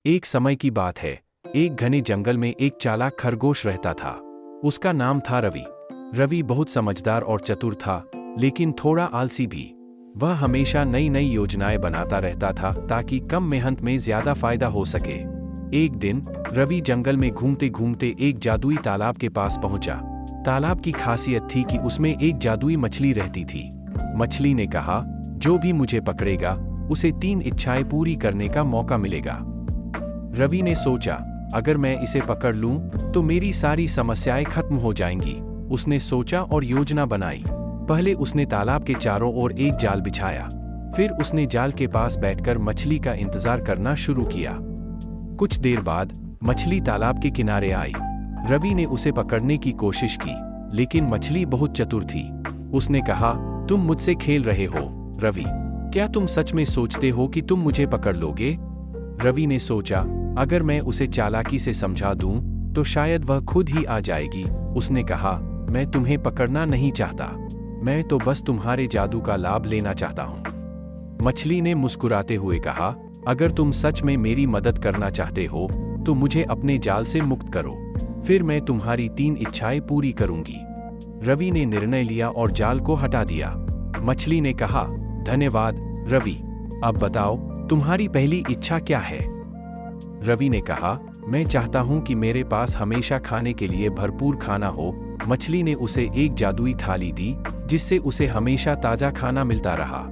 एक समय की बात है। एक घने जंगल में एक चालाक खरगोश रहता था। उसका नाम था रवि। रवि बहुत समझदार और चतुर था, लेकिन थोड़ा आलसी भी। वह हमेशा नई नई योजनाएं बनाता रहता था ताकि कम मेहनत में ज्यादा फायदा हो सके। एक दिन रवि जंगल में घूमते घूमते एक जादुई तालाब के पास पहुंचा। तालाब की खासियत थी कि उसमें एक जादुई मछली रहती थी। मछली ने कहा, जो भी मुझे पकड़ेगा उसे 3 इच्छाएं पूरी करने का मौका मिलेगा। रवि ने सोचा, अगर मैं इसे पकड़ लूं तो मेरी सारी समस्याएं खत्म हो जाएंगी। उसने सोचा और योजना बनाई। पहले उसने तालाब के चारों ओर एक जाल बिछाया। फिर उसने जाल के पास बैठकर मछली का इंतजार करना शुरू किया। कुछ देर बाद मछली तालाब के किनारे आई। रवि ने उसे पकड़ने की कोशिश की, लेकिन मछली बहुत चतुर थी। उसने कहा, तुम मुझसे खेल रहे हो रवि। क्या तुम सच में सोचते हो कि तुम मुझे पकड़ लोगे? रवि ने सोचा, अगर मैं उसे चालाकी से समझा दूं तो शायद वह खुद ही आ जाएगी। उसने कहा, मैं तुम्हें पकड़ना नहीं चाहता, मैं तो बस तुम्हारे जादू का लाभ लेना चाहता हूं। मछली ने मुस्कुराते हुए कहा, अगर तुम सच में मेरी मदद करना चाहते हो तो मुझे अपने जाल से मुक्त करो, फिर मैं तुम्हारी 3 इच्छाएं पूरी करूंगी। रवि ने निर्णय लिया और जाल को हटा दिया। मछली ने कहा, धन्यवाद रवि। अब बताओ, तुम्हारी पहली इच्छा क्या है? रवि ने कहा, मैं चाहता हूं कि मेरे पास हमेशा खाने के लिए भरपूर खाना हो। मछली ने उसे एक जादुई थाली दी, जिससे उसे हमेशा ताजा खाना मिलता रहा।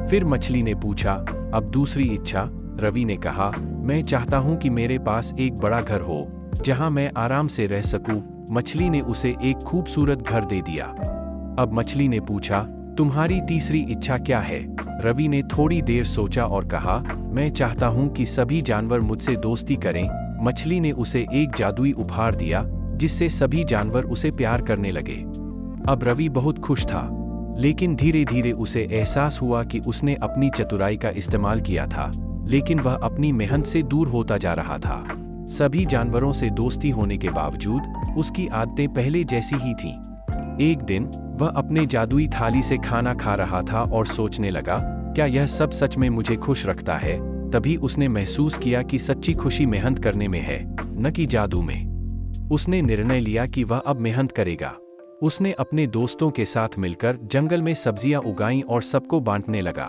फिर मछली ने पूछा, अब दूसरी इच्छा? रवि ने कहा, मैं चाहता हूं कि मेरे पास एक बड़ा घर हो, जहां मैं आराम से रह सकूं। मछली ने उसे एक खूबसूरत घर दे दिया। अब मछली ने पूछा, तुम्हारी तीसरी इच्छा क्या है? रवि ने थोड़ी देर सोचा और कहा, मैं चाहता हूं कि सभी जानवर मुझसे दोस्ती करें। मछली ने उसे एक जादुई उपहार दिया, जिससे सभी जानवर उसे प्यार करने लगे। अब रवि बहुत खुश था, लेकिन धीरे धीरे उसे एहसास हुआ कि उसने अपनी चतुराई का इस्तेमाल किया था, लेकिन वह अपनी मेहनत से दूर होता जा रहा था। सभी जानवरों से दोस्ती होने के बावजूद उसकी आदतें पहले जैसी ही थीं। एक दिन वह अपने जादुई थाली से खाना खा रहा था और सोचने लगा, क्या यह सब सच में मुझे खुश रखता है? तभी उसने महसूस किया कि सच्ची खुशी मेहनत करने में है, न कि जादू में। उसने निर्णय लिया कि वह अब मेहनत करेगा। उसने अपने दोस्तों के साथ मिलकर जंगल में सब्जियां उगाईं और सबको बांटने लगा।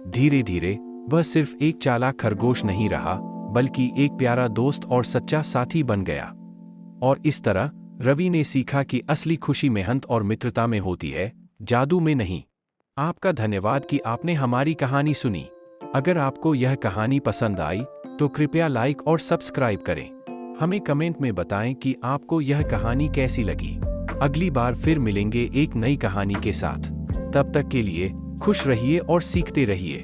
धीरे धीरे वह सिर्फ एक चालाक खरगोश नहीं रहा, बल्कि एक प्यारा दोस्त और सच्चा साथी बन गया। और इस तरह रवि ने सीखा कि असली खुशी मेहनत और मित्रता में होती है, जादू में नहीं। आपका धन्यवाद कि आपने हमारी कहानी सुनी। अगर आपको यह कहानी पसंद आई तो कृपया लाइक और सब्सक्राइब करें। हमें कमेंट में बताएं कि आपको यह कहानी कैसी लगी। अगली बार फिर मिलेंगे एक नई कहानी के साथ। तब तक के लिए खुश रहिए और सीखते रहिए।